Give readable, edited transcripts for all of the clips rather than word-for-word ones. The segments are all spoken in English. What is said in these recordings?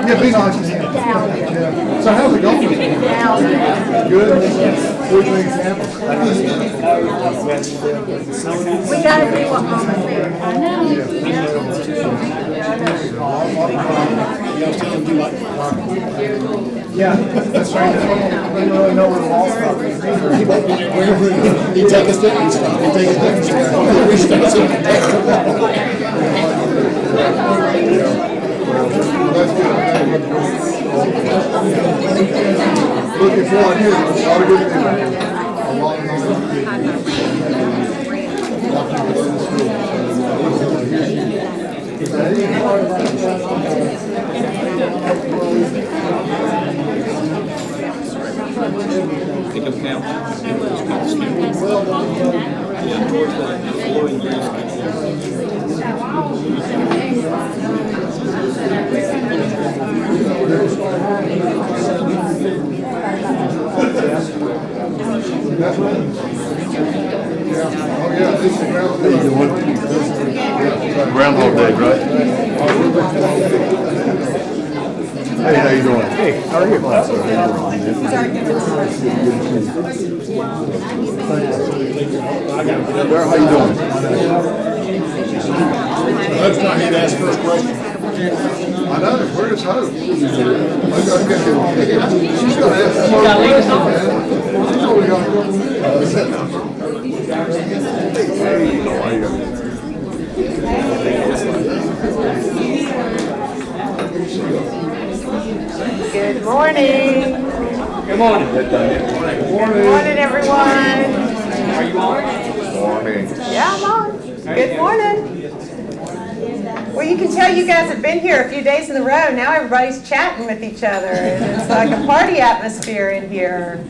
Yeah, be nice to him. So how's it going? Good. Where's the example? We gotta do what Mama said. I know. Yeah, that's right. I don't really know where the law stops. He take us different stuff. He take us different stuff. That's good. Looking forward to it. A lot of good things. A lot of Pick up count. Yeah, towards the flowing years. That's right. Yeah. Oh yeah, this is Groundhog Day, right? Hey, how you doing? Hey, how are you? How you doing? That's not here to ask first question. I know, where is Hope? She's got to ask the first question, man. She's only got a couple minutes. Good morning. Good morning. Good morning, everyone. Are you on? Morning. Yeah, I'm on. Good morning. Well, you can tell you guys have been here a few days in a row. Now everybody's chatting with each other. And it's like a party atmosphere in here.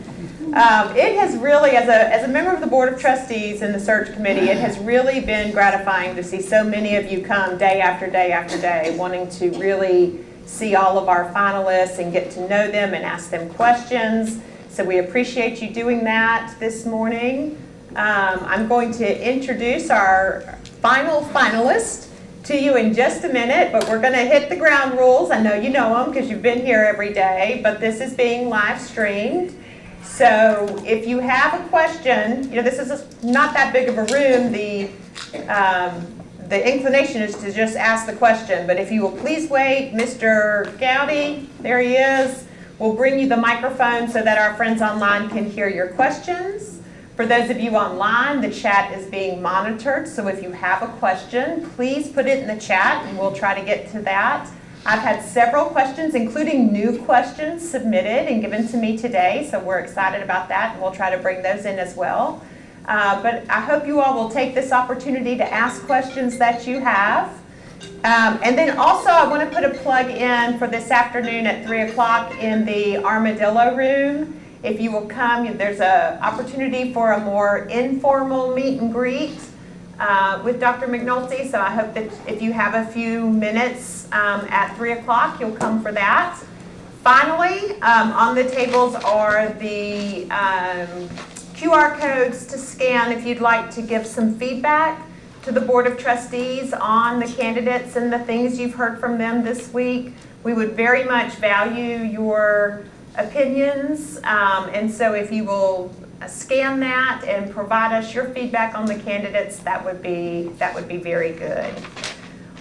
It has really, as a member of the Board of Trustees and the search committee, it has really been gratifying to see so many of you come day after day after day, wanting to really see all of our finalists and get to know them and ask them questions. So we appreciate you doing that this morning. I'm going to introduce our final finalist to you in just a minute, but we're going to hit the ground rules. I know you know them because you've been here every day, but this is being live streamed. So if you have a question, this is not that big of a room. The inclination is to just ask the question, but if you will please wait, Mr. Gowdy, there he is, will bring you the microphone so that our friends online can hear your questions. For those of you online, the chat is being monitored, so if you have a question, please put it in the chat and we'll try to get to that. I've had several questions, including new questions, submitted and given to me today, so we're excited about that, and we'll try to bring those in as well. But I hope you all will take this opportunity to ask questions that you have. And then also I want to put a plug in for this afternoon at 3 o'clock in the Armadillo Room. If you will come, there's an opportunity for a more informal meet and greet with Dr. McNulty. So I hope that if you have a few minutes at 3 o'clock, you'll come for that. Finally, on the tables are the QR codes to scan if you'd like to give some feedback to the Board of Trustees on the candidates and the things you've heard from them this week. We would very much value your opinions, and so if you will scan that and provide us your feedback on the candidates, that would be very good.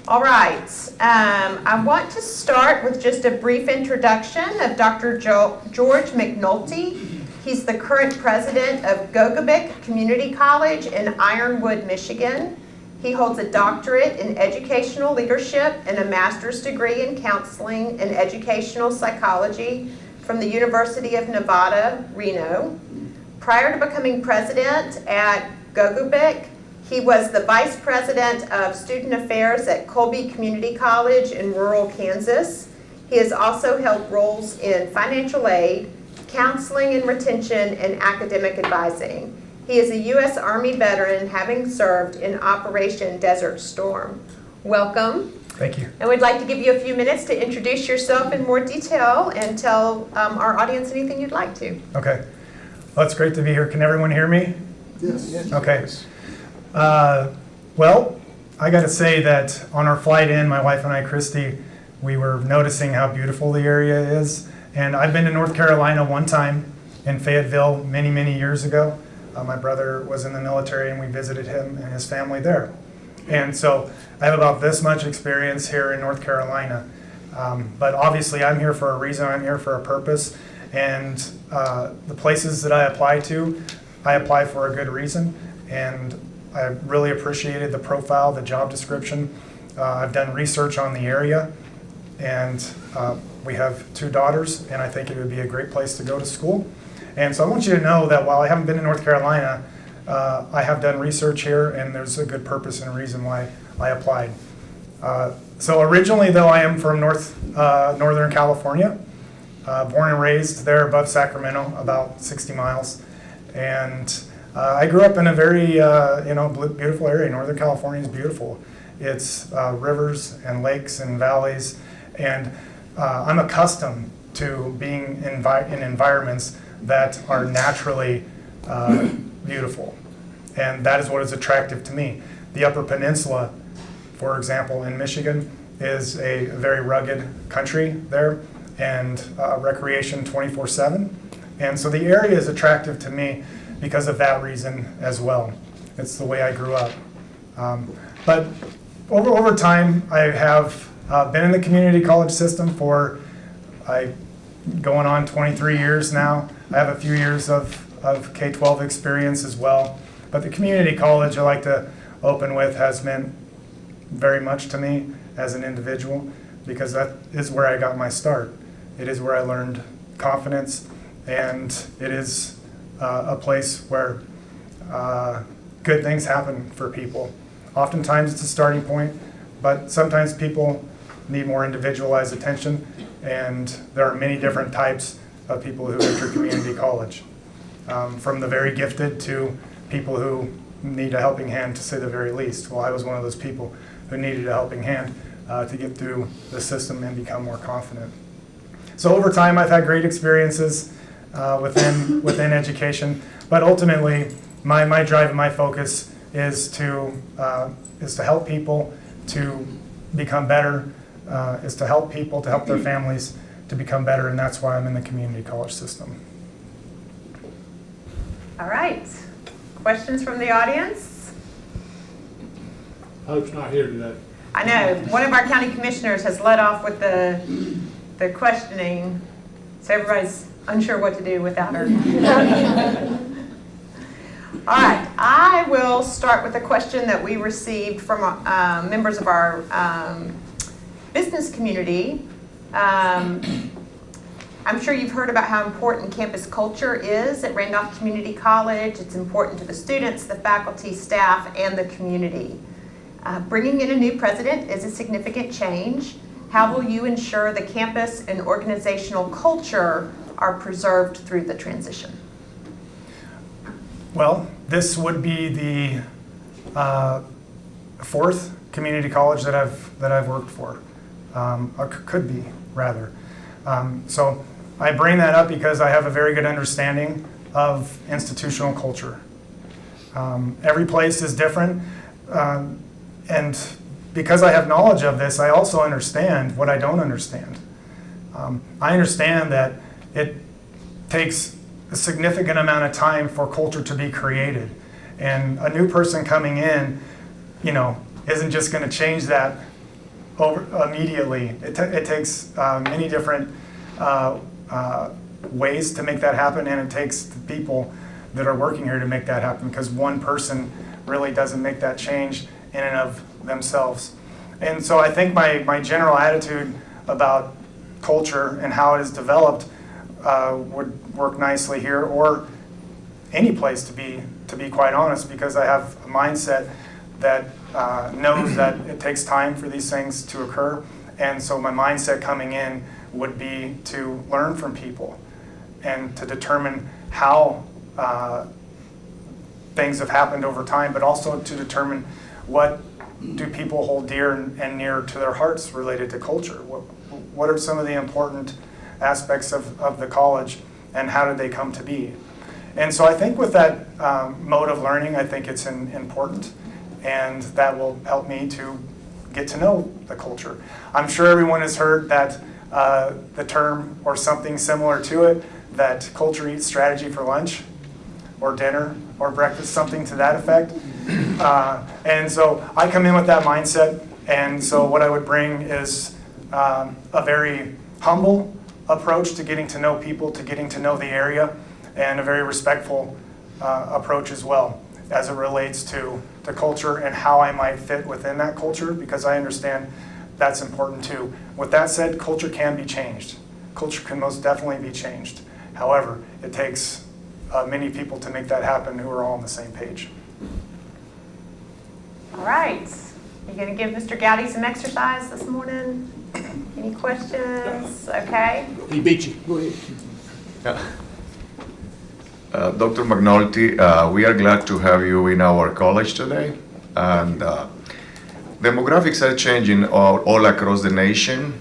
All right, I want to start with just a brief introduction of Dr. George McNulty. He's the current president of Gogobic Community College in Ironwood, Michigan. He holds a doctorate in educational leadership and a master's degree in counseling and educational psychology from the University of Nevada, Reno. Prior to becoming president at Gogobic, he was the vice president of student affairs at Colby Community College in rural Kansas. He has also held roles in financial aid, counseling and retention, and academic advising. He is a U.S. Army veteran, having served in Operation Desert Storm. Welcome. Thank you. And we'd like to give you a few minutes to introduce yourself in more detail and tell our audience anything you'd like to. Okay. Well, it's great to be here. Can everyone hear me? Yes. Okay. Well, I got to say that on our flight in, my wife and I, Christy, we were noticing how beautiful the area is. And I've been to North Carolina one time in Fayetteville many, many years ago. My brother was in the military and we visited him and his family there. And so I have about this much experience here in North Carolina. But obviously I'm here for a reason, I'm here for a purpose. And the places that I apply to, I apply for a good reason. And I really appreciated the profile, the job description. I've done research on the area, and we have 2 daughters, and I think it would be a great place to go to school. And so I want you to know that while I haven't been to North Carolina, I have done research here, and there's a good purpose and reason why I applied. So originally, though, I am from Northern California, born and raised there above Sacramento, about 60 miles. And I grew up in a very beautiful area. Northern California is beautiful. It's rivers and lakes and valleys, and I'm accustomed to being in environments that are naturally beautiful, and that is what is attractive to me. The Upper Peninsula, for example, in Michigan, is a very rugged country there, and recreation 24/7, and so the area is attractive to me because of that reason as well. It's the way I grew up. But over time, I have been in the community college system for going on 23 years now. I have a few years of K-12 experience as well. But the community college, I like to open with, has meant very much to me as an individual, because that is where I got my start. It is where I learned confidence, and it is a place where good things happen for people. Oftentimes it's a starting point, but sometimes people need more individualized attention, and there are many different types of people who enter community college, from the very gifted to people who need a helping hand, to say the very least. Well, I was one of those people who needed a helping hand to get through the system and become more confident. So over time, I've had great experiences within education, but ultimately, my drive and my focus is to help people to become better, is to help people, to help their families to become better, and that's why I'm in the community college system. All right. Questions from the audience? Hope's not here today. I know. One of our county commissioners has led off with the questioning, so everybody's unsure what to do without her. All right. I will start with a question that we received from members of our business community. I'm sure you've heard about how important campus culture is at Randolph Community College. It's important to the students, the faculty, staff, and the community. Bringing in a new president is a significant change. How will you ensure the campus and organizational culture are preserved through the transition? Well, this would be the 4th community college that I've worked for, or could be rather. So I bring that up because I have a very good understanding of institutional culture. Every place is different, and because I have knowledge of this, I also understand what I don't understand. I understand that it takes a significant amount of time for culture to be created, and a new person coming in, isn't just going to change that immediately. It takes many different ways to make that happen, and it takes the people that are working here to make that happen, because one person really doesn't make that change in and of themselves. And so I think my general attitude about culture and how it is developed would work nicely here, or any place, to be quite honest, because I have a mindset that knows that it takes time for these things to occur. And so my mindset coming in would be to learn from people and to determine how things have happened over time, but also to determine what do people hold dear and near to their hearts related to culture. What are some of the important aspects of the college, and how did they come to be? And so I think with that mode of learning, I think it's important. and that will help me to get to know the culture. I'm sure everyone has heard that the term or something similar to it, that culture eats strategy for lunch or dinner or breakfast, something to that effect. And so I come in with that mindset, and so what I would bring is a very humble approach to getting to know people, to getting to know the area, and a very respectful approach as well as it relates to the culture and how I might fit within that culture, because I understand that's important too. With that said, culture can be changed. Culture can most definitely be changed. However, it takes many people to make that happen who are all on the same page. All right. You going to give Mr. Gowdy some exercise this morning? Any questions? Okay. He beat you. Go ahead. Dr. McNulty, we are glad to have you in our college today. And demographics are changing all across the nation.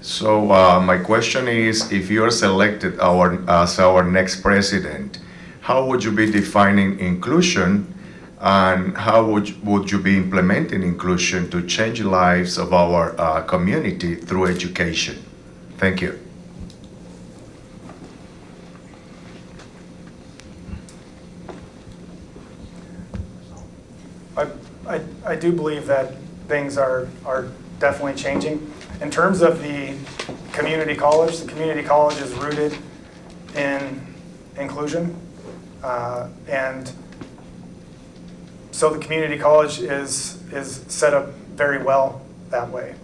So my question is, if you are selected as our next president, how would you be defining inclusion, and how would you be implementing inclusion to change the lives of our community through education? Thank you. I do believe that things are definitely changing. In terms of the community college is rooted in inclusion. And so the community college is set up very well that way.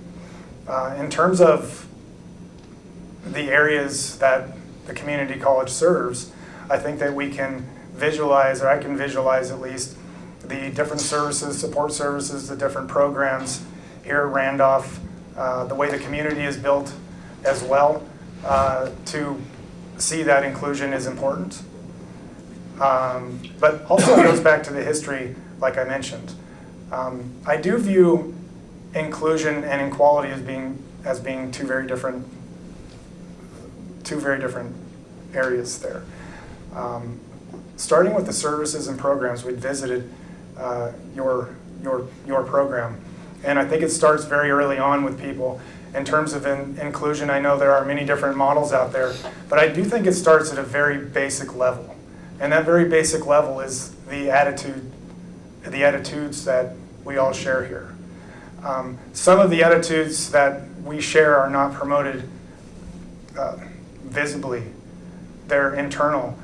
In terms of the areas that the community college serves, I think that we can visualize, or I can visualize at least, the different services, support services, the different programs here at Randolph, the way the community is built as well, to see that inclusion is important. But also it goes back to the history, like I mentioned. I do view inclusion and equality as being two very different areas there. Starting with the services and programs, we visited your program, and I think it starts very early on with people. In terms of inclusion, I know there are many different models out there, but I do think it starts at a very basic level, and that very basic level is the attitudes that we all share here. Some of the attitudes that we share are not promoted visibly. They're internal,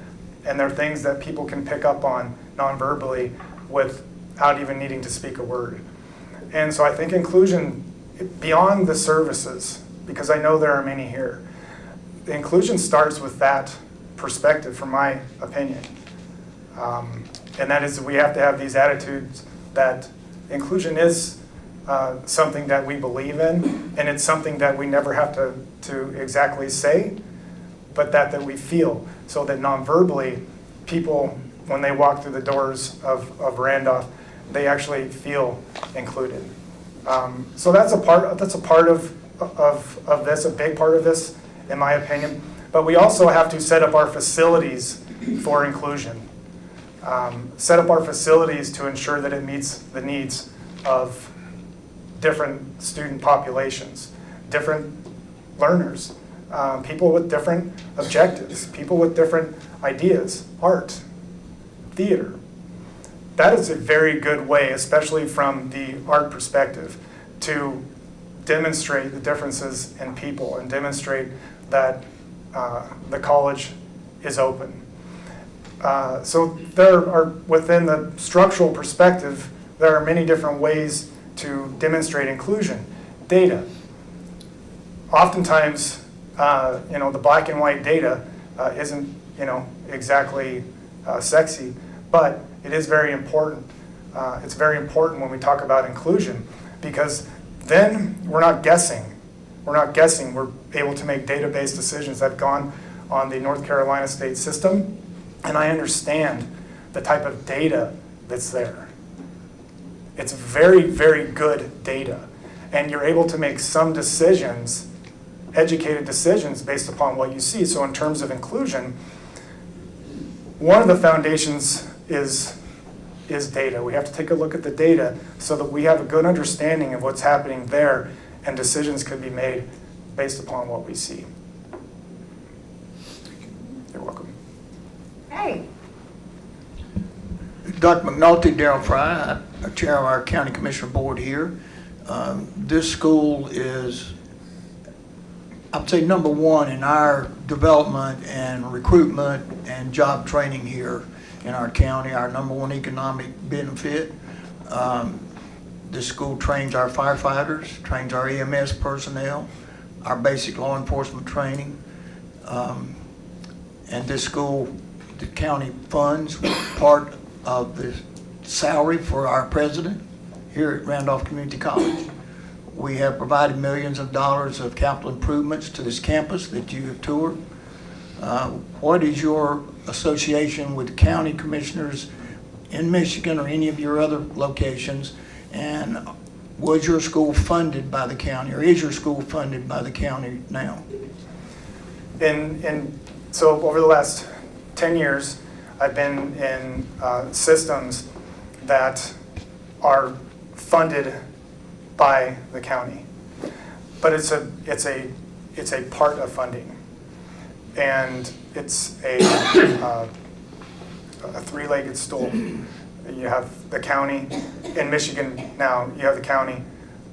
and they're things that people can pick up on non-verbally without even needing to speak a word. And so I think inclusion, beyond the services, because I know there are many here, the inclusion starts with that perspective, from my opinion. And that is, we have to have these attitudes that inclusion is something that we believe in, and it's something that we never have to exactly say, but that we feel, so that non-verbally, people, when they walk through the doors of Randolph, they actually feel included. So that's a part of this, a big part of this, in my opinion. But we also have to set up our facilities for inclusion. Set up our facilities to ensure that it meets the needs of different student populations, different learners, people with different objectives, people with different ideas, art, theater. That is a very good way, especially from the art perspective, to demonstrate the differences in people and demonstrate that the college is open. So there are, within the structural perspective, there are many different ways to demonstrate inclusion. Data. Oftentimes, the black and white data isn't, exactly sexy, but it is very important. It's very important when we talk about inclusion, because then we're not guessing. We're able to make data-based decisions. I've gone on the North Carolina state system, and I understand the type of data that's there. It's very, very good data. And you're able to make some decisions, educated decisions, based upon what you see. So in terms of inclusion, one of the foundations is is data. We have to take a look at the data so that we have a good understanding of what's happening there, and decisions can be made based upon what we see. You're welcome. Hey, Dr. McNulty, Darrell Fry, I chair of our County Commissioner Board here. This school is, I'd say, number one in our development and recruitment and job training here in our county, our number one economic benefit. This school trains our firefighters, trains our EMS personnel, our basic law enforcement training. And this school, the county funds part of the salary for our president here at Randolph Community College. We have provided millions of dollars of capital improvements to this campus that you have toured. What is your association with the county commissioners in Michigan or any of your other locations? And was your school funded by the county, or is your school funded by the county now? So over the last 10 years, I've been in systems that are funded by the county, but it's a part of funding, and it's a three-legged stool. You have the county in Michigan now. You have the county.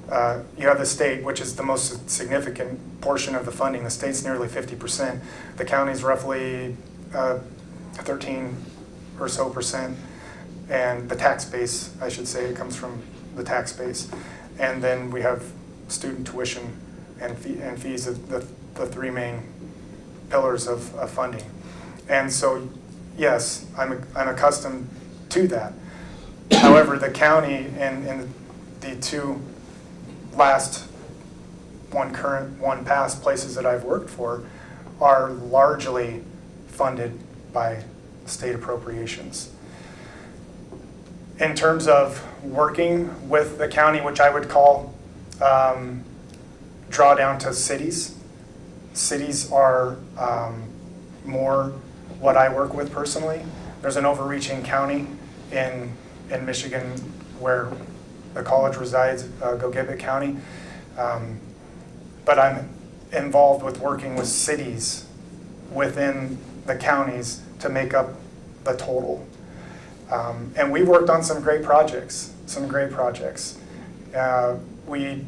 You have the state, which is the most significant portion of the funding. The state's nearly 50%. The county's roughly 13 or so percent, and the tax base, I should say, it comes from the tax base. And then we have student tuition and fees, the three main pillars of funding. And so, yes, I'm accustomed to that. However, the county and the two last, one current, one past places that I've worked for are largely funded by state appropriations. In terms of working with the county, which I would call draw down to cities. Cities are more what I work with personally. There's an overreaching county in Michigan where the college resides, Gogebic County. But I'm involved with working with cities within the counties to make up the total. And we've worked on some great projects, We,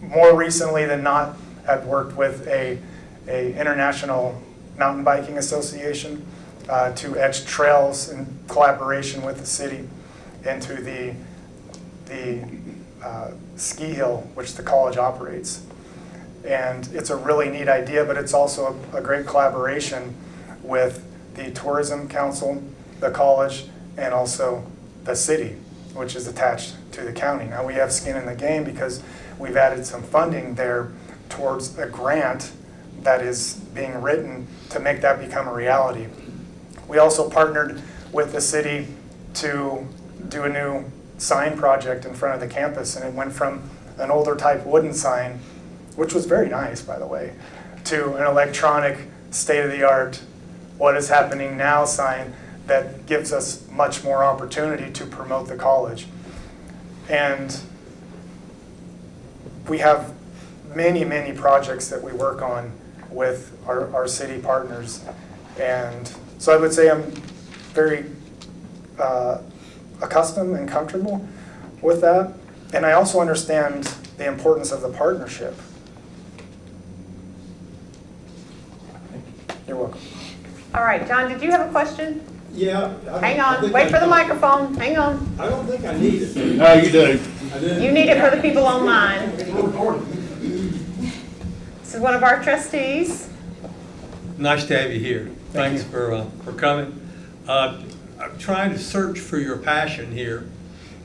more recently than not, have worked with a international mountain biking association to etch trails in collaboration with the city into the ski hill which the college operates. And it's a really neat idea, but it's also a great collaboration with the Tourism Council, the college, and also the city, which is attached to the county. Now we have skin in the game because we've added some funding there towards a grant that is being written to make that become a reality. We also partnered with the city to do a new sign project in front of the campus, and it went from an older type wooden sign, which was very nice, by the way, to an electronic, state-of-the-art, what is happening now sign that gives us much more opportunity to promote the college. And we have many, many projects that we work on with our city partners. And so I would say I'm very accustomed and comfortable with that. And I also understand the importance of the partnership. You're welcome. all right, John, did you have a question? Yeah. Hang on, wait for the microphone, hang on. I don't think I need it. No, you do. I didn't. You need it for the people online. This is one of our trustees. Nice to have you here. Thanks for coming. I'm trying to search for your passion here,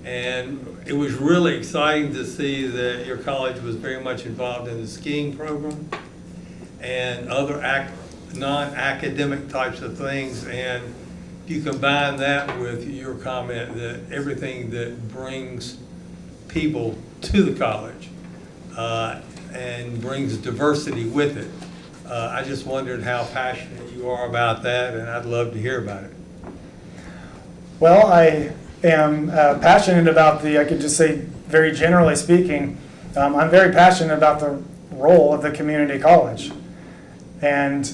and it was really exciting to see that your college was very much involved in the skiing program and other non-academic types of things. And you combine that with your comment that everything that brings people to the college and brings diversity with it. I just wondered how passionate you are about that, and I'd love to hear about it. Well, I am passionate about I could just say very generally speaking, I'm very passionate about the role of the community college and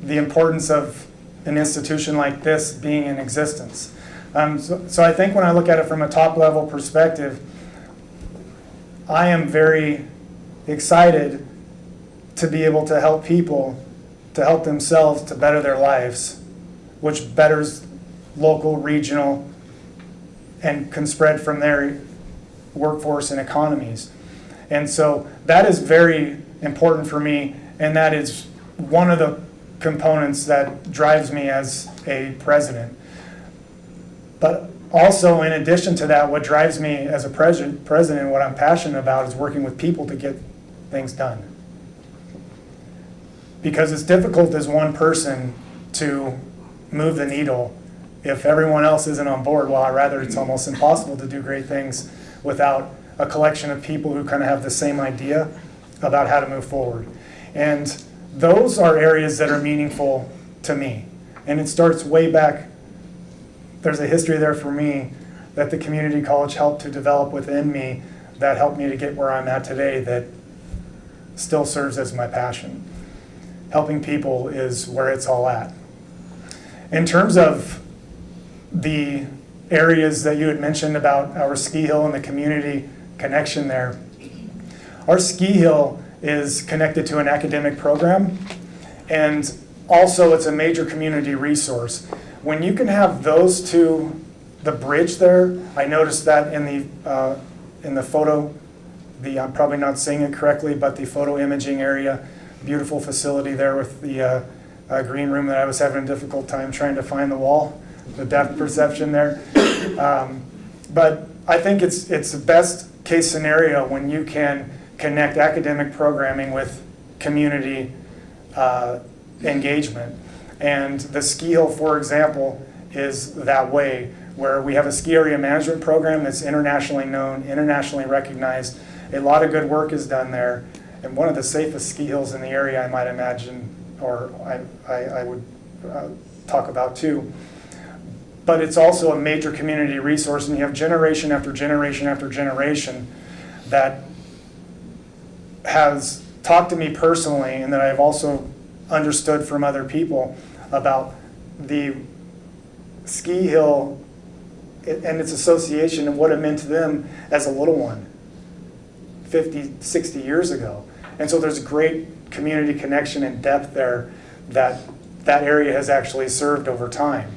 the importance of an institution like this being in existence. So I think when I look at it from a top level perspective, I am very excited to be able to help people to help themselves to better their lives, which betters local, regional, and can spread from their workforce and economies. And so that is very important for me, and that is one of the components that drives me as a president. But also, in addition to that, what drives me as a president, what I'm passionate about is working with people to get things done. Because it's difficult as one person to move the needle if everyone else isn't on board. Well, rather, it's almost impossible to do great things without a collection of people who kind of have the same idea about how to move forward. And those are areas that are meaningful to me. And it starts way back. There's a history there for me that the community college helped to develop within me that helped me to get where I'm at today that still serves as my passion. Helping people is where it's all at. In terms of the areas that you had mentioned about our ski hill and the community connection there, our ski hill is connected to an academic program, and also it's a major community resource. When you can have those two, the bridge there, I noticed that in the photo, I'm probably not saying it correctly, but the photo imaging area, beautiful facility there with the green room that I was having a difficult time trying to find the wall, the depth perception there. But I think it's the best case scenario when you can connect academic programming with community engagement. And the ski hill, for example, is that way, where we have a ski area management program that's internationally known, internationally recognized. A lot of good work is done there, and one of the safest ski hills in the area, I might imagine, or I would talk about too. But it's also a major community resource, and you have generation after generation after generation that has talked to me personally, and that I've also understood from other people about the ski hill and its association and what it meant to them as a little one 50, 60 years ago. And so there's great community connection and depth there that area has actually served over time.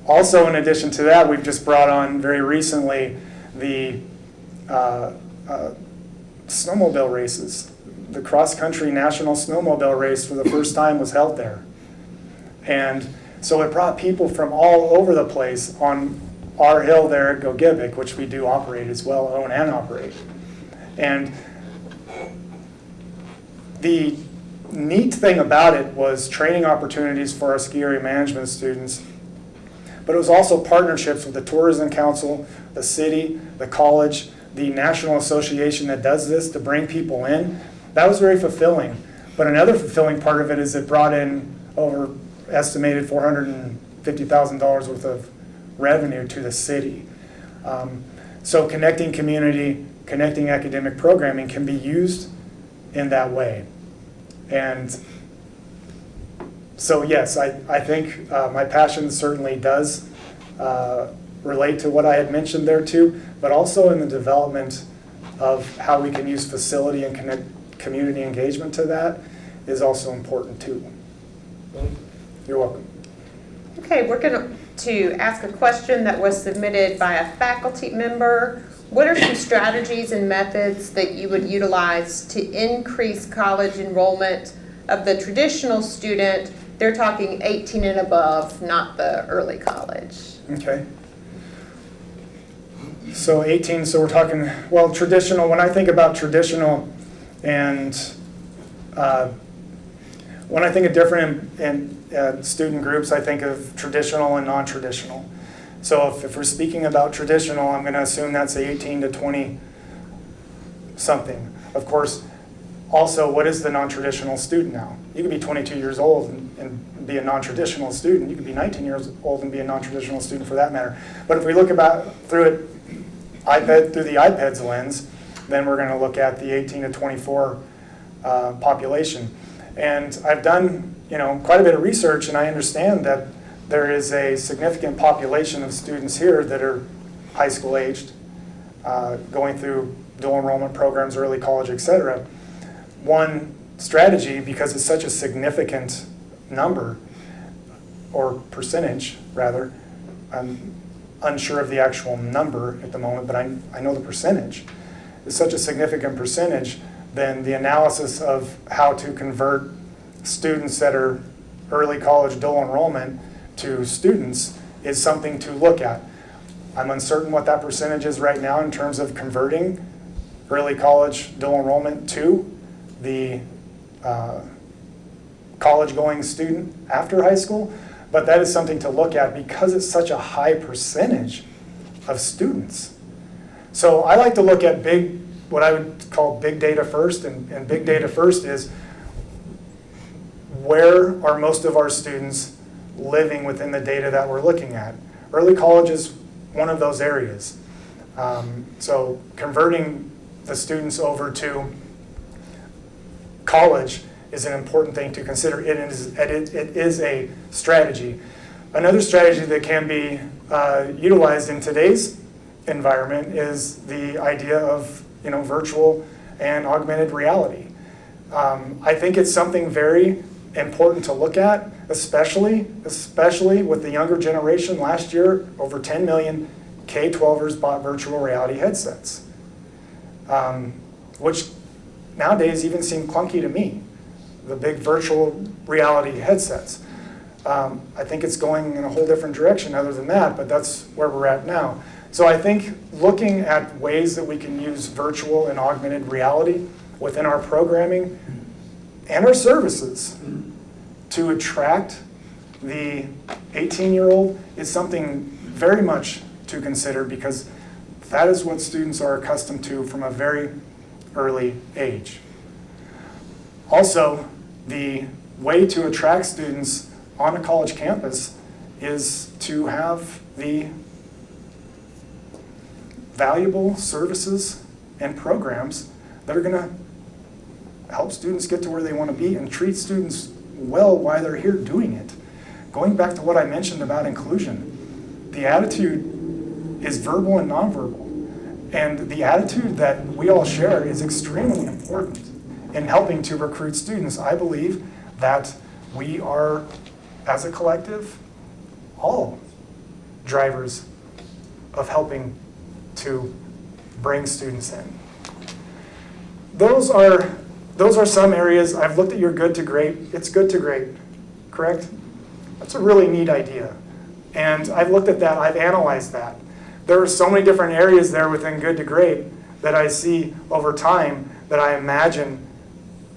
Also, in addition to that, we've just brought on very recently the snowmobile races. The cross-country national snowmobile race for the first time was held there. And so it brought people from all over the place on our hill there at Gogebic, which we do operate as well, own and operate. And the neat thing about it was training opportunities for our ski area management students, but it was also partnerships with the Tourism Council, the city, the college, the national association that does this to bring people in. That was very fulfilling. But another fulfilling part of it is it brought in over estimated $450,000 worth of revenue to the city. So connecting community, connecting academic programming can be used in that way. And so yes, I think my passion certainly does relate to what I had mentioned there too, but also in the development of how we can use facility and connect community engagement to that is also important too. You're welcome. Okay, we're going to ask a question that was submitted by a faculty member. What are some strategies and methods that you would utilize to increase college enrollment of the traditional student? They're talking 18 and above, not the early college. Okay. So 18, so we're talking, well, traditional, when I think about traditional and when I think of different student groups, I think of traditional and non-traditional. So if we're speaking about traditional, I'm going to assume that's 18 to 20 something. Of course, also, what is the non-traditional student now? You could be 22 years old and be a non-traditional student. You can be 19 years old and be a non-traditional student for that matter. But if we look through the iPad's lens, then we're going to look at the 18 to 24 population. And I've done quite a bit of research, and I understand that there is a significant population of students here that are high school aged, going through dual enrollment programs, early college, etc. One strategy, because it's such a significant number, or percentage rather, I'm unsure of the actual number at the moment, but I know the percentage, is such a significant percentage, then the analysis of how to convert students that are early college dual enrollment to students is something to look at. I'm uncertain what that percentage is right now in terms of converting early college dual enrollment to the college-going student after high school, but that is something to look at because it's such a high percentage of students. So I like to look at what I would call big data first, and big data first is where are most of our students living within the data that we're looking at. Early college is one of those areas. So converting the students over to college is an important thing to consider. It is a strategy. Another strategy that can be utilized in today's environment is the idea of virtual and augmented reality. I think it's something very important to look at, especially with the younger generation. Last year, over 10 million K-12ers bought virtual reality headsets, which nowadays even seem clunky to me, the big virtual reality headsets. I think it's going in a whole different direction other than that, but that's where we're at now. So I think looking at ways that we can use virtual and augmented reality within our programming and our services to attract the 18-year-old is something very much to consider, because that is what students are accustomed to from a very early age. Also, the way to attract students on a college campus is to have the valuable services and programs that are going to help students get to where they want to be and treat students well while they're here doing it. Going back to what I mentioned about inclusion, the attitude is verbal and nonverbal. And the attitude that we all share is extremely important in helping to recruit students. I believe that we are, as a collective, all drivers of helping to bring students in. Those are some areas. I've looked at your good to great. It's good to great, correct? That's a really neat idea. And I've looked at that, I've analyzed that. There are so many different areas there within good to great that I see over time that I imagine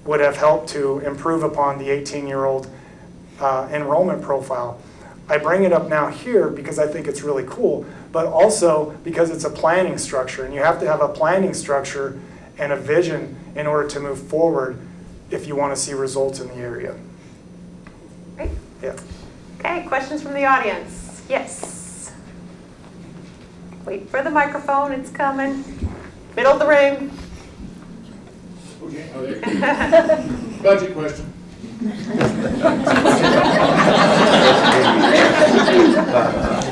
would have helped to improve upon the 18-year-old enrollment profile. I bring it up now here because I think it's really cool, but also because it's a planning structure, and you have to have a planning structure and a vision in order to move forward if you want to see results in the area. Great. Yeah. Okay, questions from the audience? Yes. Wait for the microphone, it's coming. Middle of the room. Budget question.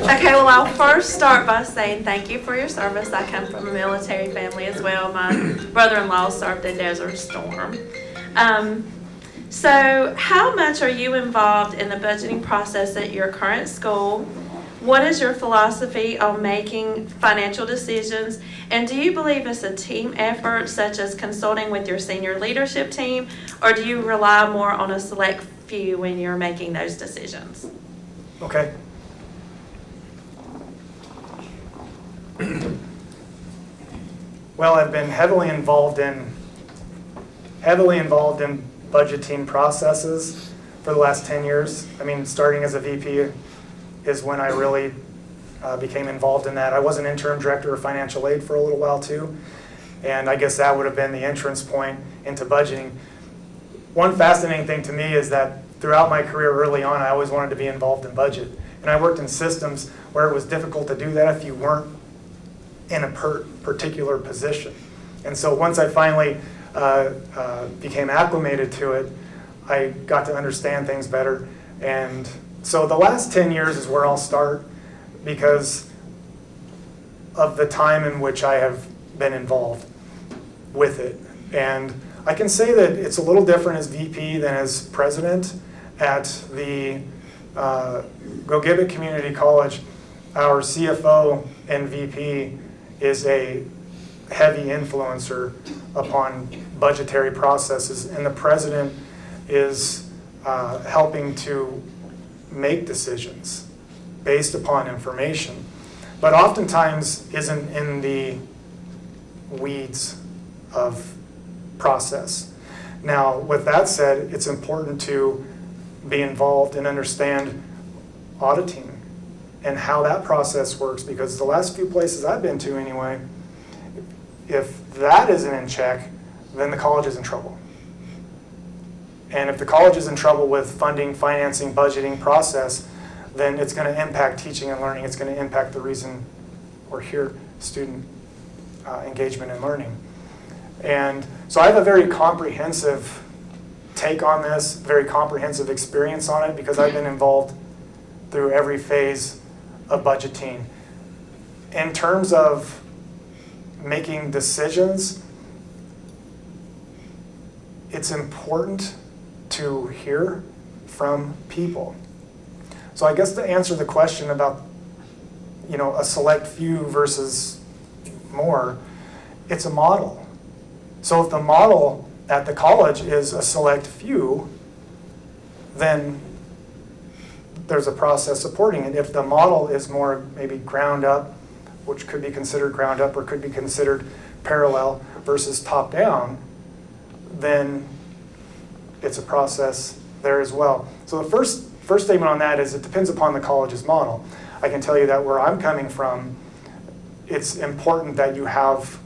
Okay, well, I'll first start by saying thank you for your service. I come from a military family as well. My brother-in-law served in Desert Storm. So how much are you involved in the budgeting process at your current school? What is your philosophy on making financial decisions? And do you believe it's a team effort, such as consulting with your senior leadership team, or do you rely more on a select few when you're making those decisions? Okay. Well, I've been heavily involved in budgeting processes for the last 10 years. I mean, starting as a VP is when I really became involved in that. I was an interim director of financial aid for a little while too, and I guess that would have been the entrance point into budgeting. One fascinating thing to me is that throughout my career early on, I always wanted to be involved in budget. And I worked in systems where it was difficult to do that if you weren't in a particular position. And so once I finally became acclimated to it, I got to understand things better. And so the last 10 years is where I'll start because of the time in which I have been involved with it. And I can say that it's a little different as VP than as president. At the Gogebic Community College, our CFO and VP is a heavy influencer upon budgetary processes, and the president is helping to make decisions based upon information, but oftentimes isn't in the weeds of process. Now, with that said, it's important to be involved and understand auditing and how that process works, because the last few places I've been to anyway, if that isn't in check, then the college is in trouble. And if the college is in trouble with funding, financing, budgeting process, then it's going to impact teaching and learning. It's going to impact the reason we're here, student engagement and learning. And so I have a very comprehensive take on this, very comprehensive experience on it, because I've been involved through every phase of budgeting. In terms of making decisions, it's important to hear from people. So I guess to answer the question about, a select few versus more, it's a model. So if the model at the college is a select few, then there's a process supporting it. If the model is more maybe ground up, which could be considered ground up or could be considered parallel versus top down, then it's a process there as well. So the first statement on that is it depends upon the college's model. I can tell you that where I'm coming from, it's important that you have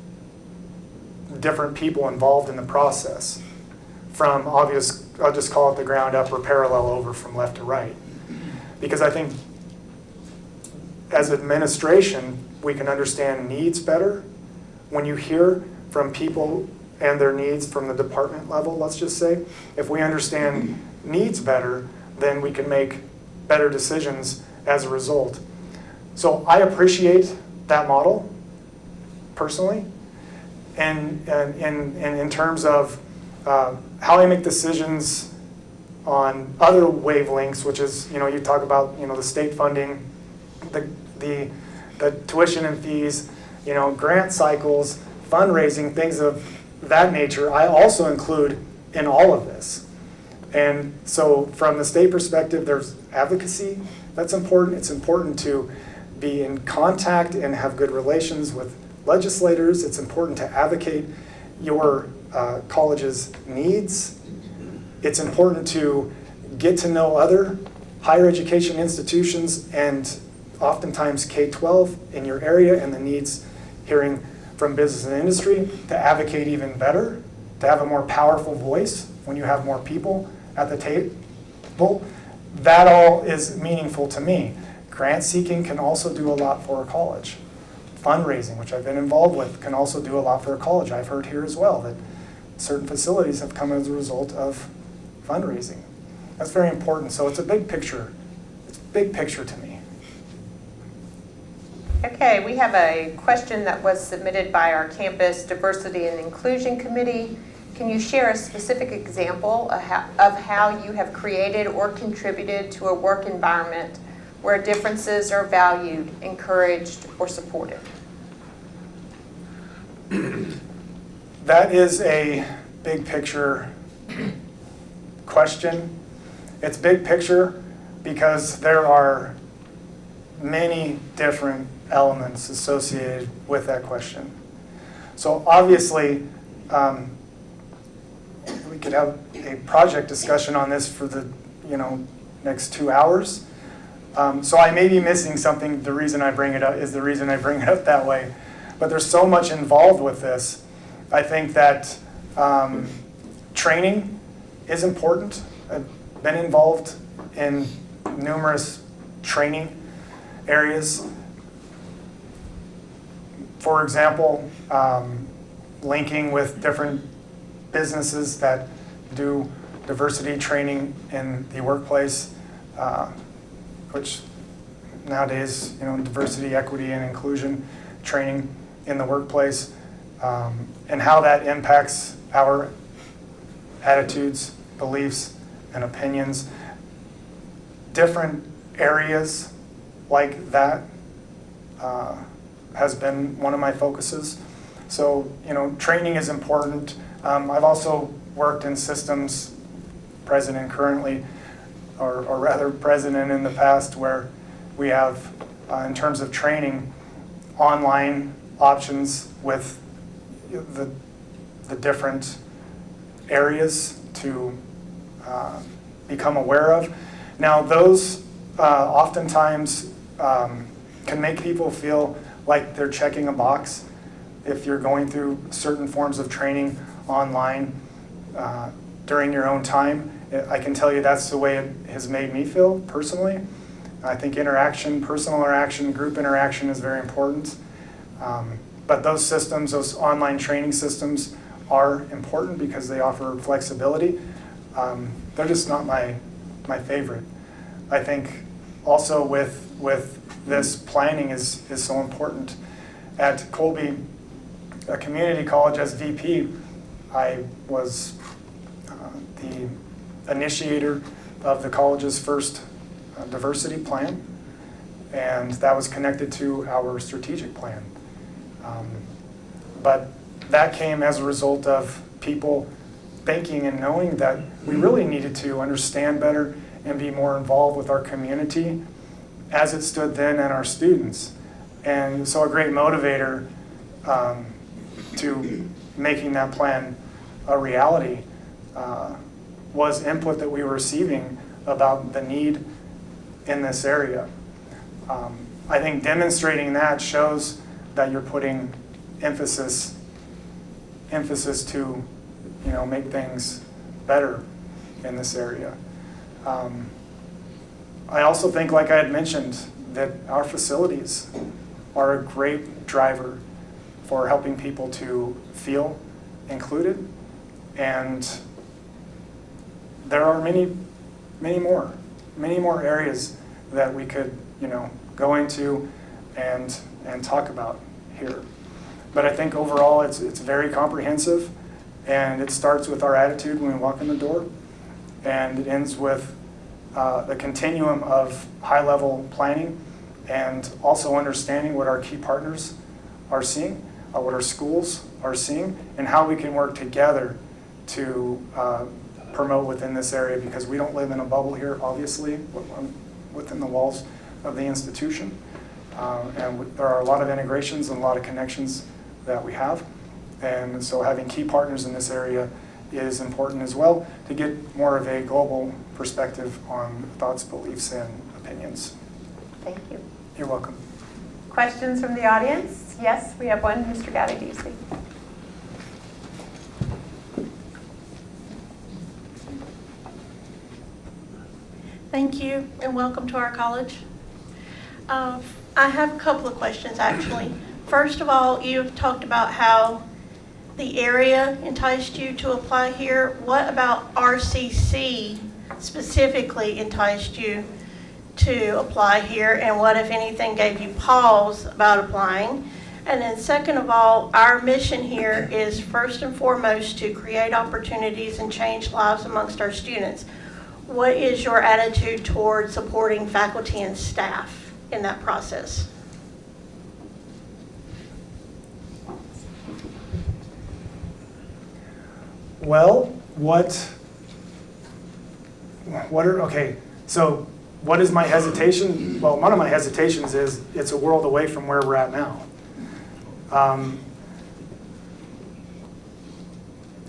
different people involved in the process, from obvious, I'll just call it the ground up or parallel over from left to right. Because I think as administration, we can understand needs better. When you hear from people and their needs from the department level, let's just say, if we understand needs better, then we can make better decisions as a result. So I appreciate that model, personally. And in terms of how I make decisions on other wavelengths, which is, you talk about, the state funding, the tuition and fees, grant cycles, fundraising, things of that nature, I also include in all of this. And so from the state perspective, there's advocacy that's important. It's important to be in contact and have good relations with legislators. It's important to advocate your college's needs. It's important to get to know other higher education institutions and oftentimes K-12 in your area and the needs, hearing from business and industry, to advocate even better, to have a more powerful voice when you have more people at the table. That all is meaningful to me. Grant seeking can also do a lot for a college. Fundraising, which I've been involved with, can also do a lot for a college. I've heard here as well that certain facilities have come as a result of fundraising. That's very important. So it's a big picture. It's big picture to me. Okay, we have a question that was submitted by our Campus Diversity and Inclusion Committee. Can you share a specific example of how you have created or contributed to a work environment where differences are valued, encouraged, or supported? That is a big picture question. It's big picture because there are many different elements associated with that question. So obviously, we could have a project discussion on this for the next 2 hours. So I may be missing something. The reason I bring it up is the reason I bring it up that way. But there's so much involved with this. I think that training is important. been involved in numerous training areas. For example, linking with different businesses that do diversity training in the workplace, which nowadays, diversity, equity, and inclusion training in the workplace, and how that impacts our attitudes, beliefs, and opinions. Different areas like that has been one of my focuses. So, training is important. I've also worked in systems, president currently, or rather president in the past, where we have, in terms of training, online options with the different areas to become aware of. Now, those oftentimes can make people feel like they're checking a box if you're going through certain forms of training online during your own time. I can tell you that's the way it has made me feel personally. I think interaction, personal interaction, group interaction is very important. But those systems, those online training systems, are important because they offer flexibility. They're just not my favorite. I think also with this, planning is so important. At Colby Community College as VP, I was the initiator of the college's first diversity plan, and that was connected to our strategic plan. But that came as a result of people thinking and knowing that we really needed to understand better and be more involved with our community as it stood then and our students. And so a great motivator to making that plan a reality was input that we were receiving about the need in this area. I think demonstrating that shows that you're putting emphasis to, make things better in this area. I also think, like I had mentioned, that our facilities are a great driver for helping people to feel included, and there are many more areas that we could, go into and talk about here. But I think overall it's very comprehensive, and it starts with our attitude when we walk in the door, and it ends with the continuum of high-level planning and also understanding what our key partners are seeing, what our schools are seeing, and how we can work together to promote within this area, because we don't live in a bubble here, obviously, within the walls of the institution. And there are a lot of integrations and a lot of connections that we have. And so having key partners in this area is important as well to get more of a global perspective on thoughts, beliefs, and opinions. Thank you. You're welcome. Questions from the audience? Yes, we have one. Mr. Gowdy, do you speak? Thank you, and welcome to our college. I have a couple of questions, actually. First of all, you've talked about how the area enticed you to apply here. What about RCC specifically enticed you to apply here, and what, if anything, gave you pause about applying? And then second of all, our mission here is first and foremost to create opportunities and change lives amongst our students. What is your attitude toward supporting faculty and staff in that process? Well, so what is my hesitation? Well, one of my hesitations is it's a world away from where we're at now.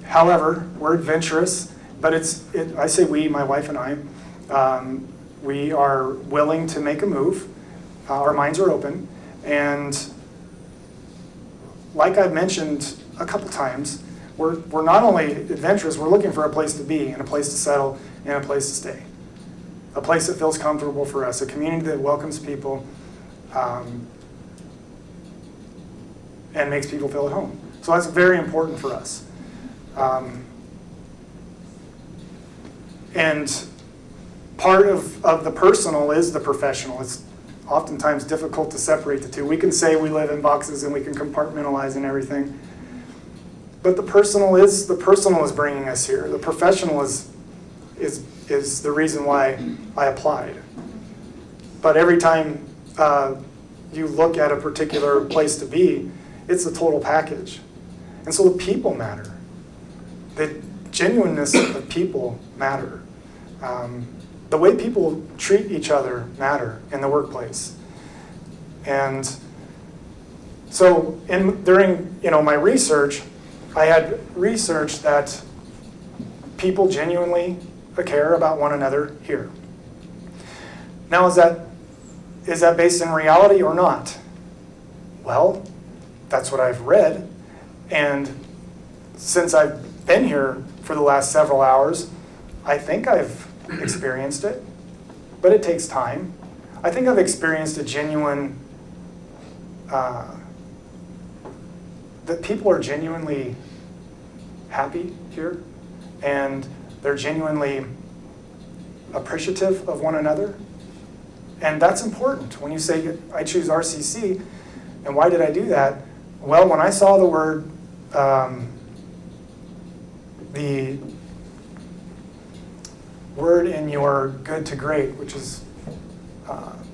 However, we're adventurous, but I say we, my wife and I, we are willing to make a move. Our minds are open, and like I've mentioned a couple times, we're not only adventurous, we're looking for a place to be and a place to settle and a place to stay. A place that feels comfortable for us, a community that welcomes people and makes people feel at home. So that's very important for us. And part of the personal is the professional. It's oftentimes difficult to separate the two. We can say we live in boxes and we can compartmentalize and everything. But the personal is bringing us here. The professional is the reason why I applied. But every time you look at a particular place to be, it's the total package. And so the people matter. The genuineness of people matter. The way people treat each other matter in the workplace. And so during my research, I had researched that people genuinely care about one another here. Now, is that based in reality or not? Well, that's what I've read. And since I've been here for the last several hours, I think I've experienced it, but it takes time. I think I've experienced a genuine, that people are genuinely happy here, and they're genuinely appreciative of one another. And that's important. When you say, I choose RCC, and why did I do that? Well, when I saw the word, the word in your good to great, which is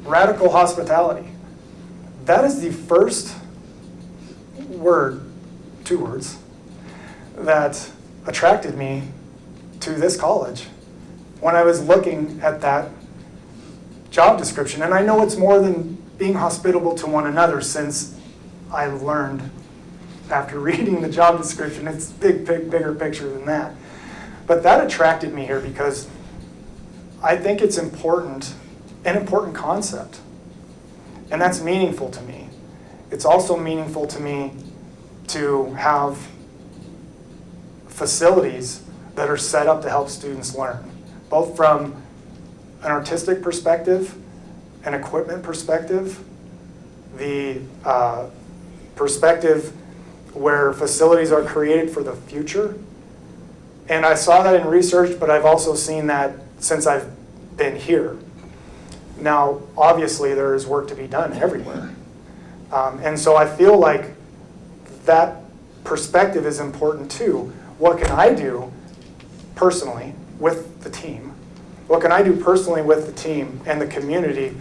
radical hospitality, that is the first word, 2 words, that attracted me to this college when I was looking at that job description. And I know it's more than being hospitable to one another, since I learned after reading the job description, it's bigger picture than that. But that attracted me here because I think it's important, an important concept. And that's meaningful to me. It's also meaningful to me to have facilities that are set up to help students learn, both from an artistic perspective, an equipment perspective, the perspective where facilities are created for the future. And I saw that in research, but I've also seen that since I've been here. Now, obviously, there is work to be done everywhere. And so I feel like that perspective is important too. What can I do personally with the team? What can I do personally with the team and the community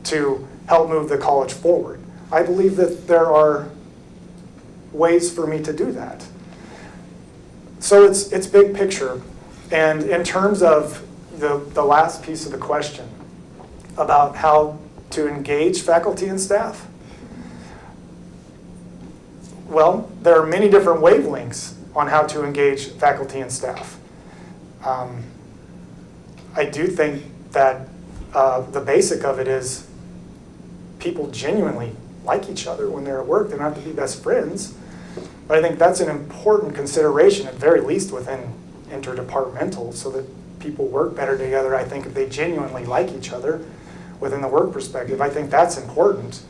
to help move the college forward? I believe that there are ways for me to do that. So it's big picture. And in terms of the last piece of the question about how to engage faculty and staff, well, there are many different wavelengths on how to engage faculty and staff. I do think that the basic of it is people genuinely like each other when they're at work. They don't have to be best friends. But I think that's an important consideration, at very least within interdepartmental, so that people work better together. I think if they genuinely like each other within the work perspective, I think that's important.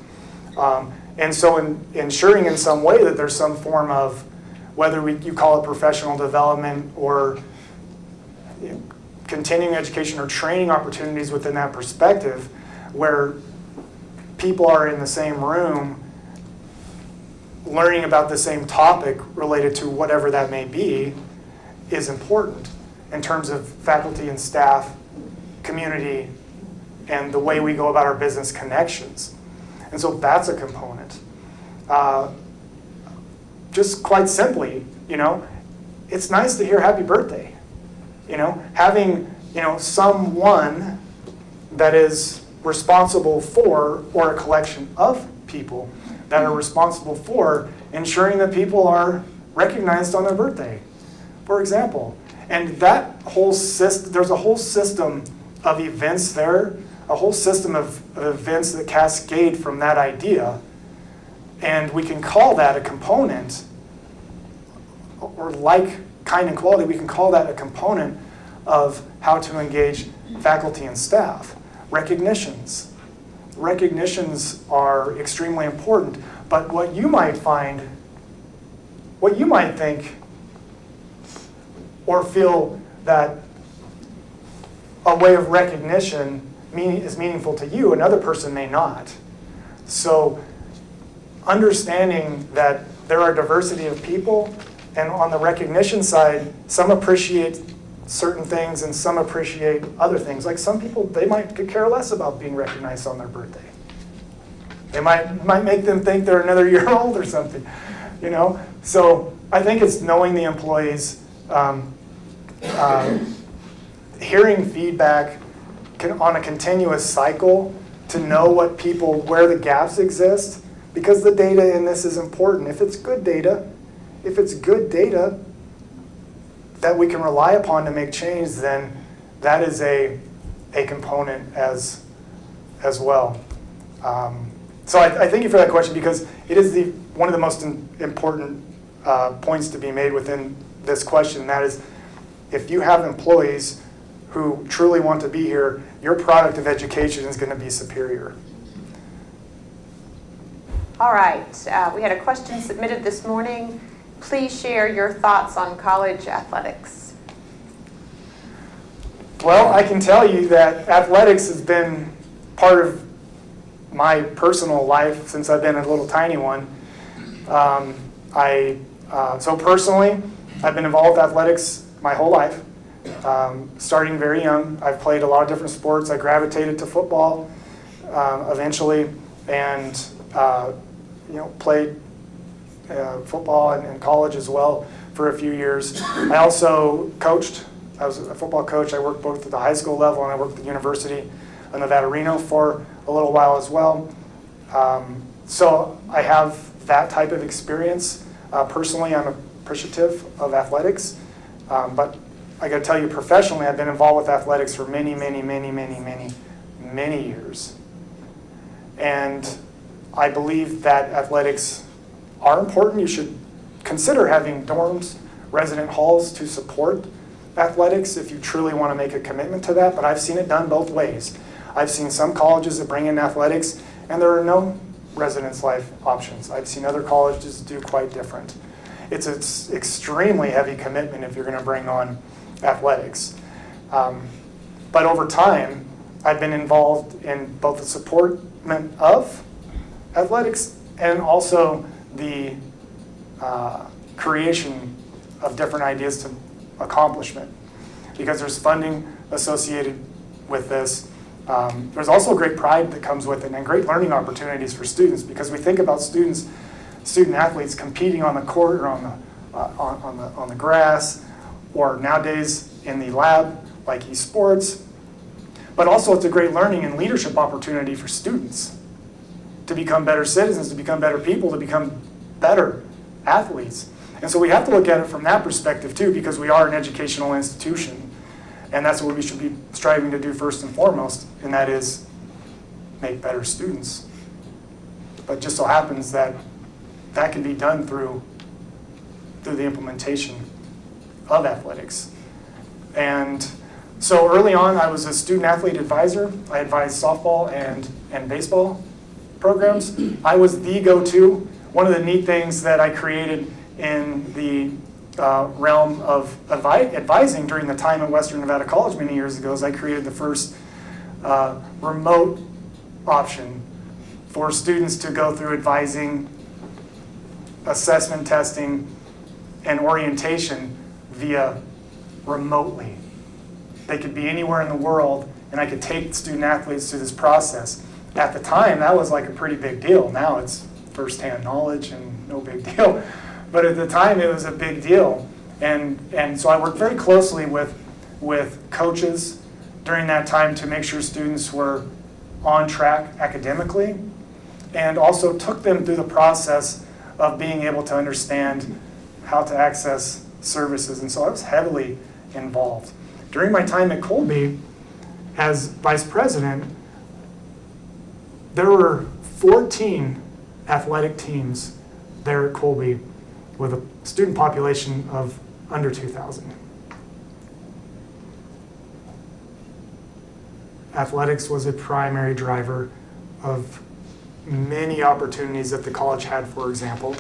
And so ensuring in some way that there's some form of, whether you call it professional development or continuing education or training opportunities within that perspective, where people are in the same room learning about the same topic related to whatever that may be, is important in terms of faculty and staff, community, and the way we go about our business connections. And so that's a component. Just quite simply, it's nice to hear happy birthday. Having, someone that is responsible for, or a collection of people that are responsible for ensuring that people are recognized on their birthday, for example. And that whole system, there's a whole system of events there, a whole system of events that cascade from that idea. And we can call that a component or like kind and quality, we can call that a component of how to engage faculty and staff. Recognitions. Recognitions are extremely important, but what you might think or feel that a way of recognition is meaningful to you, another person may not. So understanding that there are diversity of people, and on the recognition side, some appreciate certain things and some appreciate other things. Like some people, they might could care less about being recognized on their birthday. They might make them think they're another year old or something, you know? So I think it's knowing the employees, hearing feedback on a continuous cycle to know where the gaps exist, because the data in this is important. If it's good data that we can rely upon to make change, then that is a component as well. So I thank you for that question, because it is one of the most important points to be made within this question. And that is, if you have employees who truly want to be here, your product of education is going to be superior. All right, we had a question submitted this morning. Please share your thoughts on college athletics. Well, I can tell you that athletics has been part of my personal life since I've been a little tiny one. So personally, I've been involved with athletics my whole life, starting very young. I've played a lot of different sports. I gravitated to football eventually, and played football in college as well for a few years. I also coached. I was a football coach. I worked both at the high school level and I worked at the University of Nevada, Reno for a little while as well. So I have that type of experience. Personally, I'm appreciative of athletics, but I got to tell you, professionally, I've been involved with athletics for many years. And I believe that athletics are important. You should consider having dorms, resident halls to support athletics if you truly want to make a commitment to that, but I've seen it done both ways. I've seen some colleges that bring in athletics and there are no residence life options. I've seen other colleges do quite different. It's an extremely heavy commitment if you're going to bring on athletics. But over time, I've been involved in both the support of athletics and also the creation of different ideas to accomplishment, because there's funding associated with this. There's also great pride that comes with it and great learning opportunities for students, because we think about student athletes competing on the court or on the grass, or nowadays in the lab like esports. But also it's a great learning and leadership opportunity for students to become better citizens, to become better people, to become better athletes. And so we have to look at it from that perspective too, because we are an educational institution. And that's what we should be striving to do first and foremost, and that is make better students. But just so happens that that can be done through the implementation of athletics. And so early on, I was a student athlete advisor. I advised softball and baseball programs. I was the go-to. One of the neat things that I created in the realm of advising during the time at Western Nevada College many years ago is I created the first remote option for students to go through advising, assessment testing, and orientation via remotely. They could be anywhere in the world, and I could take student athletes through this process. At the time, that was like a pretty big deal. Now it's firsthand knowledge and no big deal. But at the time, it was a big deal. And so I worked very closely with coaches during that time to make sure students were on track academically, and also took them through the process of being able to understand how to access services. And so I was heavily involved. During my time at Colby as vice president, there were 14 athletic teams there at Colby. with a student population of under 2,000. Athletics was a primary driver of many opportunities that the college had, for example,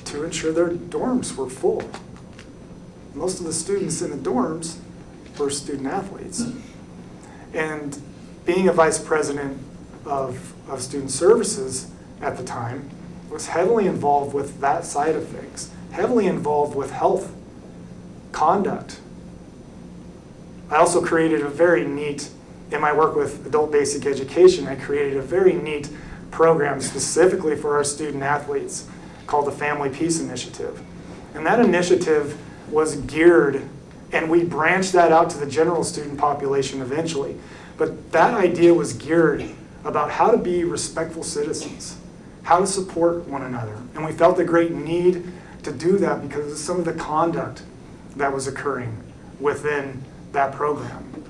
to ensure their dorms were full. Most of the students in the dorms were student athletes. And being a vice president of student services at the time was heavily involved with that side of things, heavily involved with health, conduct. I also created a very neat, in my work with adult basic education, I created a very neat program specifically for our student athletes called the Family Peace Initiative. And that initiative was geared, and we branched that out to the general student population eventually. But that idea was geared about how to be respectful citizens, how to support one another. And we felt a great need to do that because of some of the conduct that was occurring within that program.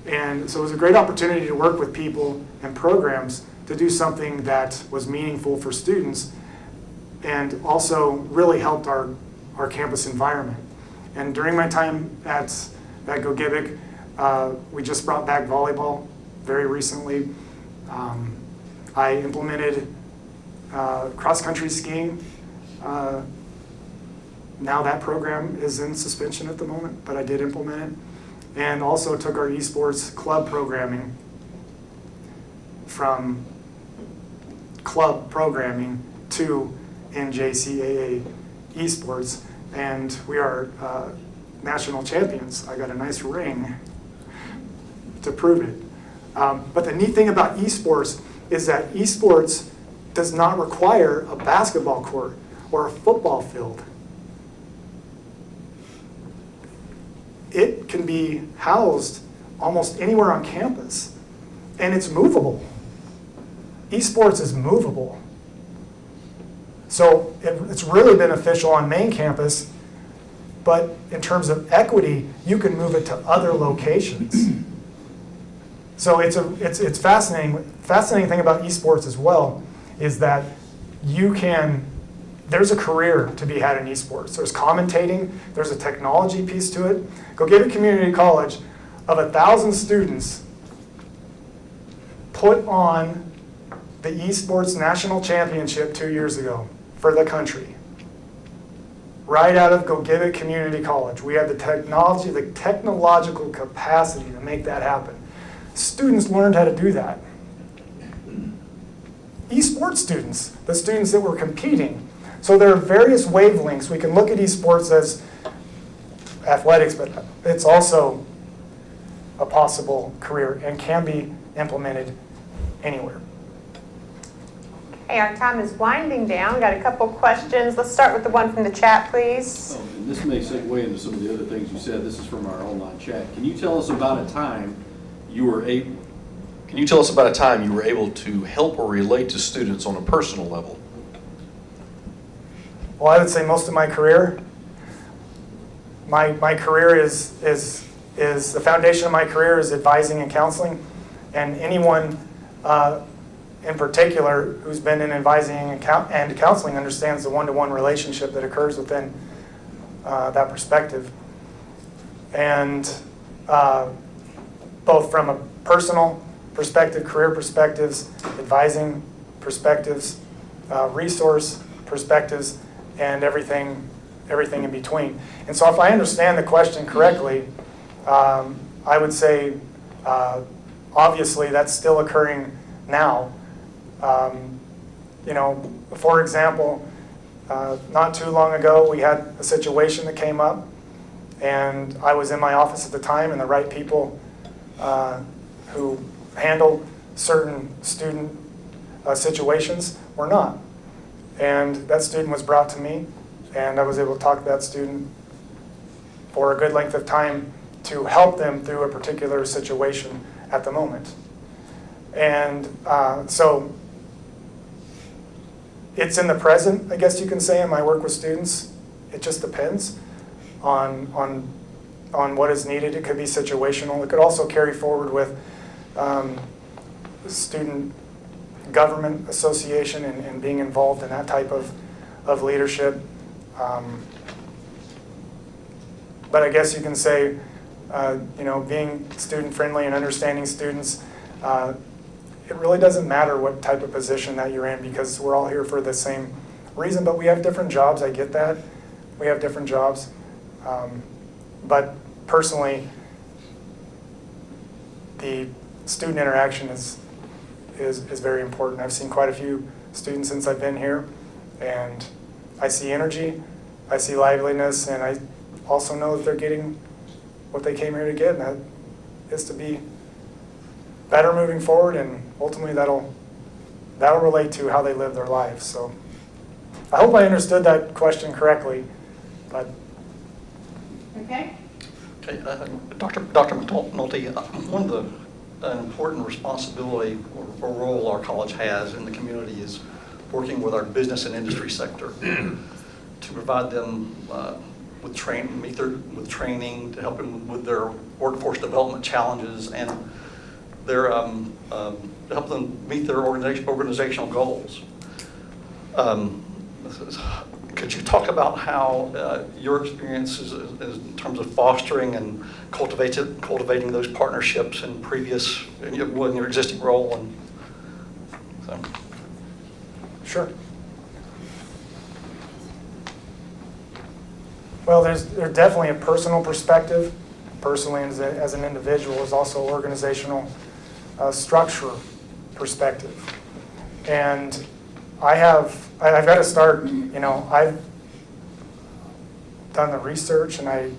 And so it was a great opportunity to work with people and programs to do something that was meaningful for students and also really helped our campus environment. And during my time at Gogebic, we just brought back volleyball very recently. I implemented cross-country skiing. Now that program is in suspension at the moment, but I did implement it. And also took our esports club programming from club programming to NJCAA esports. And we are national champions. I got a nice ring to prove it. But the neat thing about esports is that esports does not require a basketball court or a football field. It can be housed almost anywhere on campus, and it's movable. Esports is movable. So it's really beneficial on main campus, but in terms of equity, you can move it to other locations. So it's fascinating. Fascinating thing about esports as well is that there's a career to be had in esports. There's commentating, there's a technology piece to it. Gogebic Community College, of 1,000 students, put on the esports national championship 2 years ago for the country. Right out of Gogebic Community College. We have the technology, the technological capacity to make that happen. Students learned how to do that. Esports students, the students that were competing. So there are various wavelengths. We can look at esports as athletics, but it's also a possible career and can be implemented anywhere. Okay, our time is winding down. Got a couple questions. Let's start with the one from the chat, please. And this may segue into some of the other things you said. This is from our online chat. Can you tell us about a time you were able to help or relate to students on a personal level? Well, I would say most of my career. My career is the foundation of my career is advising and counseling, and anyone in particular who's been in advising and counseling understands the one-to-one relationship that occurs within that perspective. And both from a personal perspective, career perspectives, advising perspectives, resource perspectives, and everything in between. And so if I understand the question correctly, I would say obviously that's still occurring now. For example, not too long ago we had a situation that came up, and I was in my office at the time, and the right people who handle certain student situations were not. And that student was brought to me, and I was able to talk to that student for a good length of time to help them through a particular situation at the moment. And so it's in the present, I guess you can say, in my work with students. It just depends on what is needed. It could be situational. It could also carry forward with student government association and being involved in that type of of leadership. But I guess you can say, being student-friendly and understanding students, it really doesn't matter what type of position that you're in because we're all here for the same reason, but we have different jobs. I get that. We have different jobs. But personally, the student interaction is very important. I've seen quite a few students since I've been here, and I see energy, I see liveliness, and I also know that they're getting what they came here to get, and that is to be better moving forward, and ultimately that'll relate to how they live their lives. So I hope I understood that question correctly, but. Okay. Okay, Dr. McNulty, one of the important responsibility or role our college has in the community is working with our business and industry sector to provide them with training, to help them with their workforce development challenges, and their to help them meet their organizational goals. Could you talk about how your experiences in terms of fostering and cultivating those partnerships in your existing role? And so. Sure. Well, there's definitely a personal perspective. Personally, as an individual, is also organizational structure perspective. And I've got to start, I've done the research and I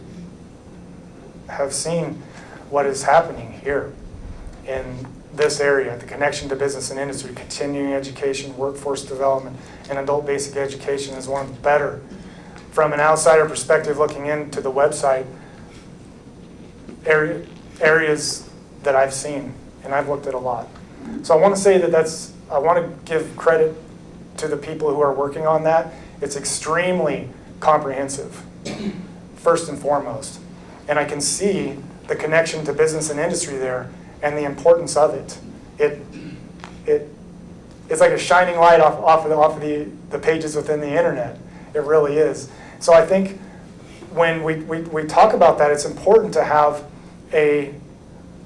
have seen what is happening here in this area, the connection to business and industry, continuing education, workforce development, and adult basic education is one of the better. From an outsider perspective, looking into the website, areas that I've seen, and I've looked at a lot. So I want to say I want to give credit to the people who are working on that. It's extremely comprehensive, first and foremost. And I can see the connection to business and industry there and the importance of it. It's like a shining light off of the pages within the internet. It really is. So I think when we talk about that, it's important to have a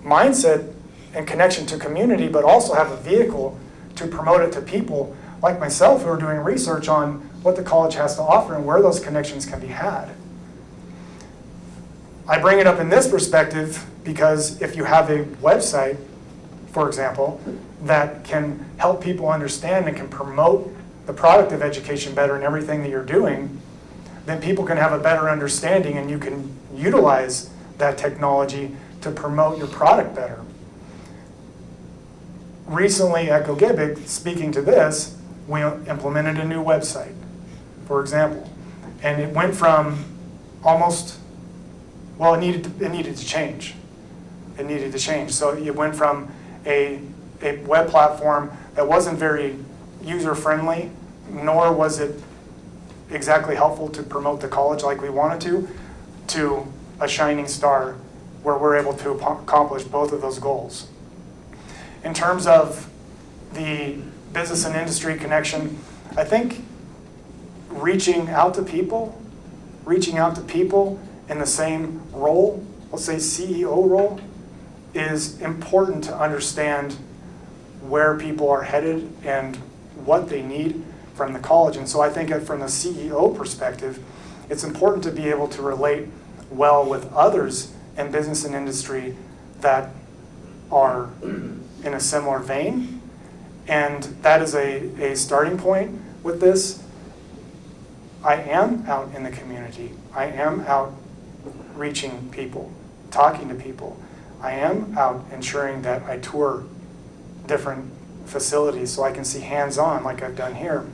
mindset and connection to community, but also have a vehicle to promote it to people like myself who are doing research on what the college has to offer and where those connections can be had. I bring it up in this perspective because if you have a website, for example, that can help people understand and can promote the product of education better in everything that you're doing, then people can have a better understanding and you can utilize that technology to promote your product better. Recently at GoGibic, speaking to this, we implemented a new website, for example. And it went from it needed to change. It needed to change. So it went from a web platform that wasn't very user-friendly, nor was it exactly helpful to promote the college like we wanted to a shining star where we're able to accomplish both of those goals. In terms of the business and industry connection, I think reaching out to people in the same role, let's say CEO role, is important to understand where people are headed and what they need from the college. And so I think from the CEO perspective, it's important to be able to relate well with others in business and industry that are in a similar vein. And that is a starting point with this. I am out in the community. I am out reaching people, talking to people. I am out ensuring that I tour different facilities so I can see hands-on, like I've done here,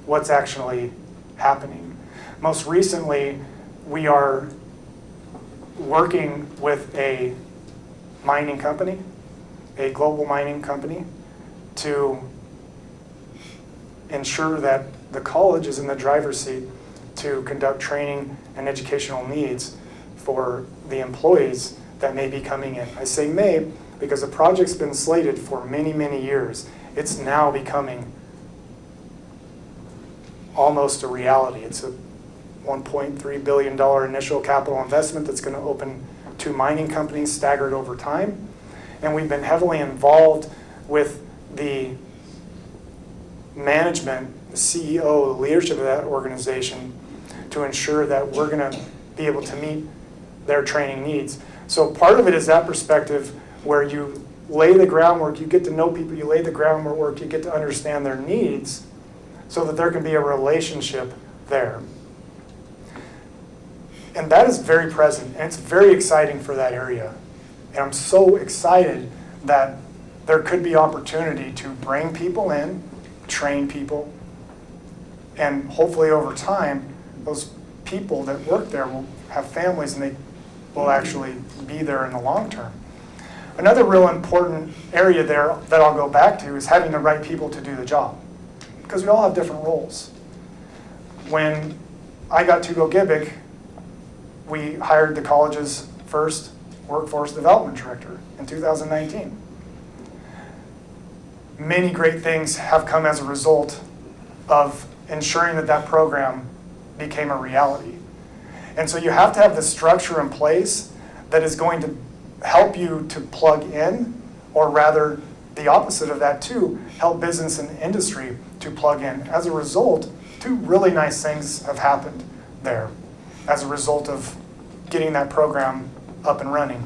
what's actually happening. Most recently, we are working with a mining company, a global mining company, to ensure that the college is in the driver's seat to conduct training and educational needs for the employees that may be coming in. I say may because the project's been slated for many, many years. It's now becoming almost a reality. It's a $1.3 billion initial capital investment that's going to open 2 mining companies staggered over time. And we've been heavily involved with the management, the CEO, the leadership of that organization to ensure that we're going to be able to meet their training needs. So part of it is that perspective where you lay the groundwork, you get to know people, you lay the groundwork, you get to understand their needs so that there can be a relationship there. And that is very present, and it's very exciting for that area. And I'm so excited that there could be opportunity to bring people in, train people, and hopefully over time, those people that work there will have families and they will actually be there in the long term. Another real important area there that I'll go back to is having the right people to do the job, because we all have different roles. When I got to Go-Gibic, we hired the college's first workforce development director in 2019. Many great things have come as a result of ensuring that that program became a reality. And so you have to have the structure in place that is going to help you to plug in, or rather the opposite of that too, help business and industry to plug in. As a result, 2 really nice things have happened there as a result of getting that program up and running.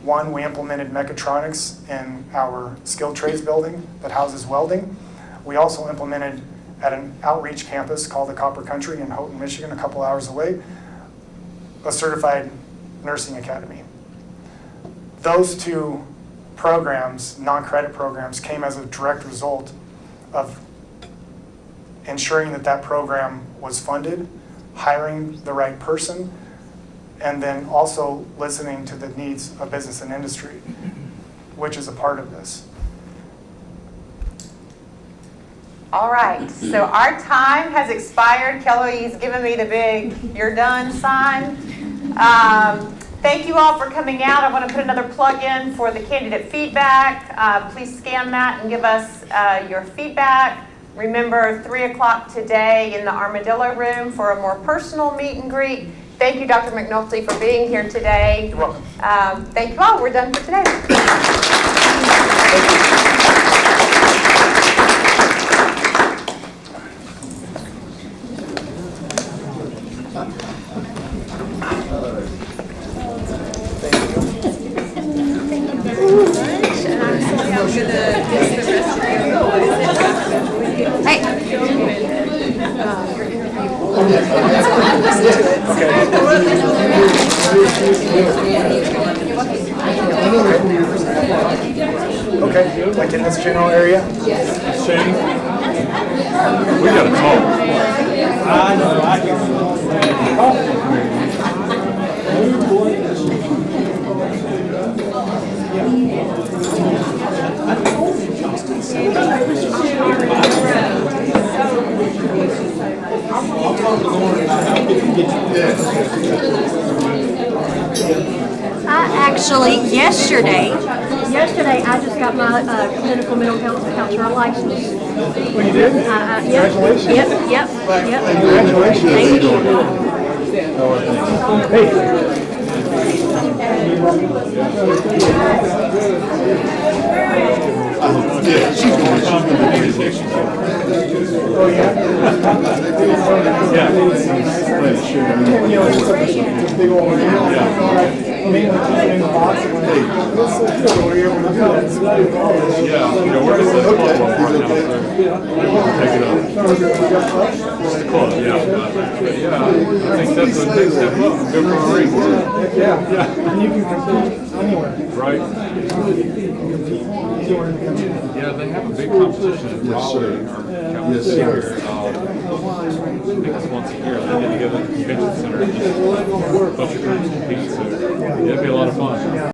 One, we implemented mechatronics in our skilled trades building that houses welding. We also implemented at an outreach campus called the Copper Country in Houghton, Michigan, a couple hours away, a certified nursing academy. Those 2 programs, non-credit programs, came as a direct result of ensuring that that program was funded, hiring the right person, and then also listening to the needs of business and industry, which is a part of this. All right, so our time has expired. Kelly's given me the big "you're done" sign. Thank you all for coming out. I want to put another plug in for the candidate feedback. Please scan that and give us your feedback. Remember, 3 o'clock today in the Armadillo Room for a more personal meet and greet. Thank you, Dr. McNulty, for being here today. You're welcome. Thank you all. We're done for today. Okay, like in this general area? Shane, we gotta talk. I know, I I'll talk to Lauren about how we can get you. Actually, yesterday I just got my clinical mental health counselor license. Oh, you did? Congratulations. Yep. Congratulations. Thank you. Yeah, she's going to come to the jurisdiction. Oh, yeah? Yeah. You know, it's a big old, mainly keeping in the box. It's so cool. Were you able to do that? Yeah, you know, we're just a club right now, so take it up. Just a club, yeah. But yeah, I think that's a big step up. Go for a ring. Yeah. And you can compete anywhere. Right? Yeah, they have a big competition in Raleigh, our campus here. I think it's once a year. They get together at the convention center and just a bunch of groups compete, so it'd be a lot of fun.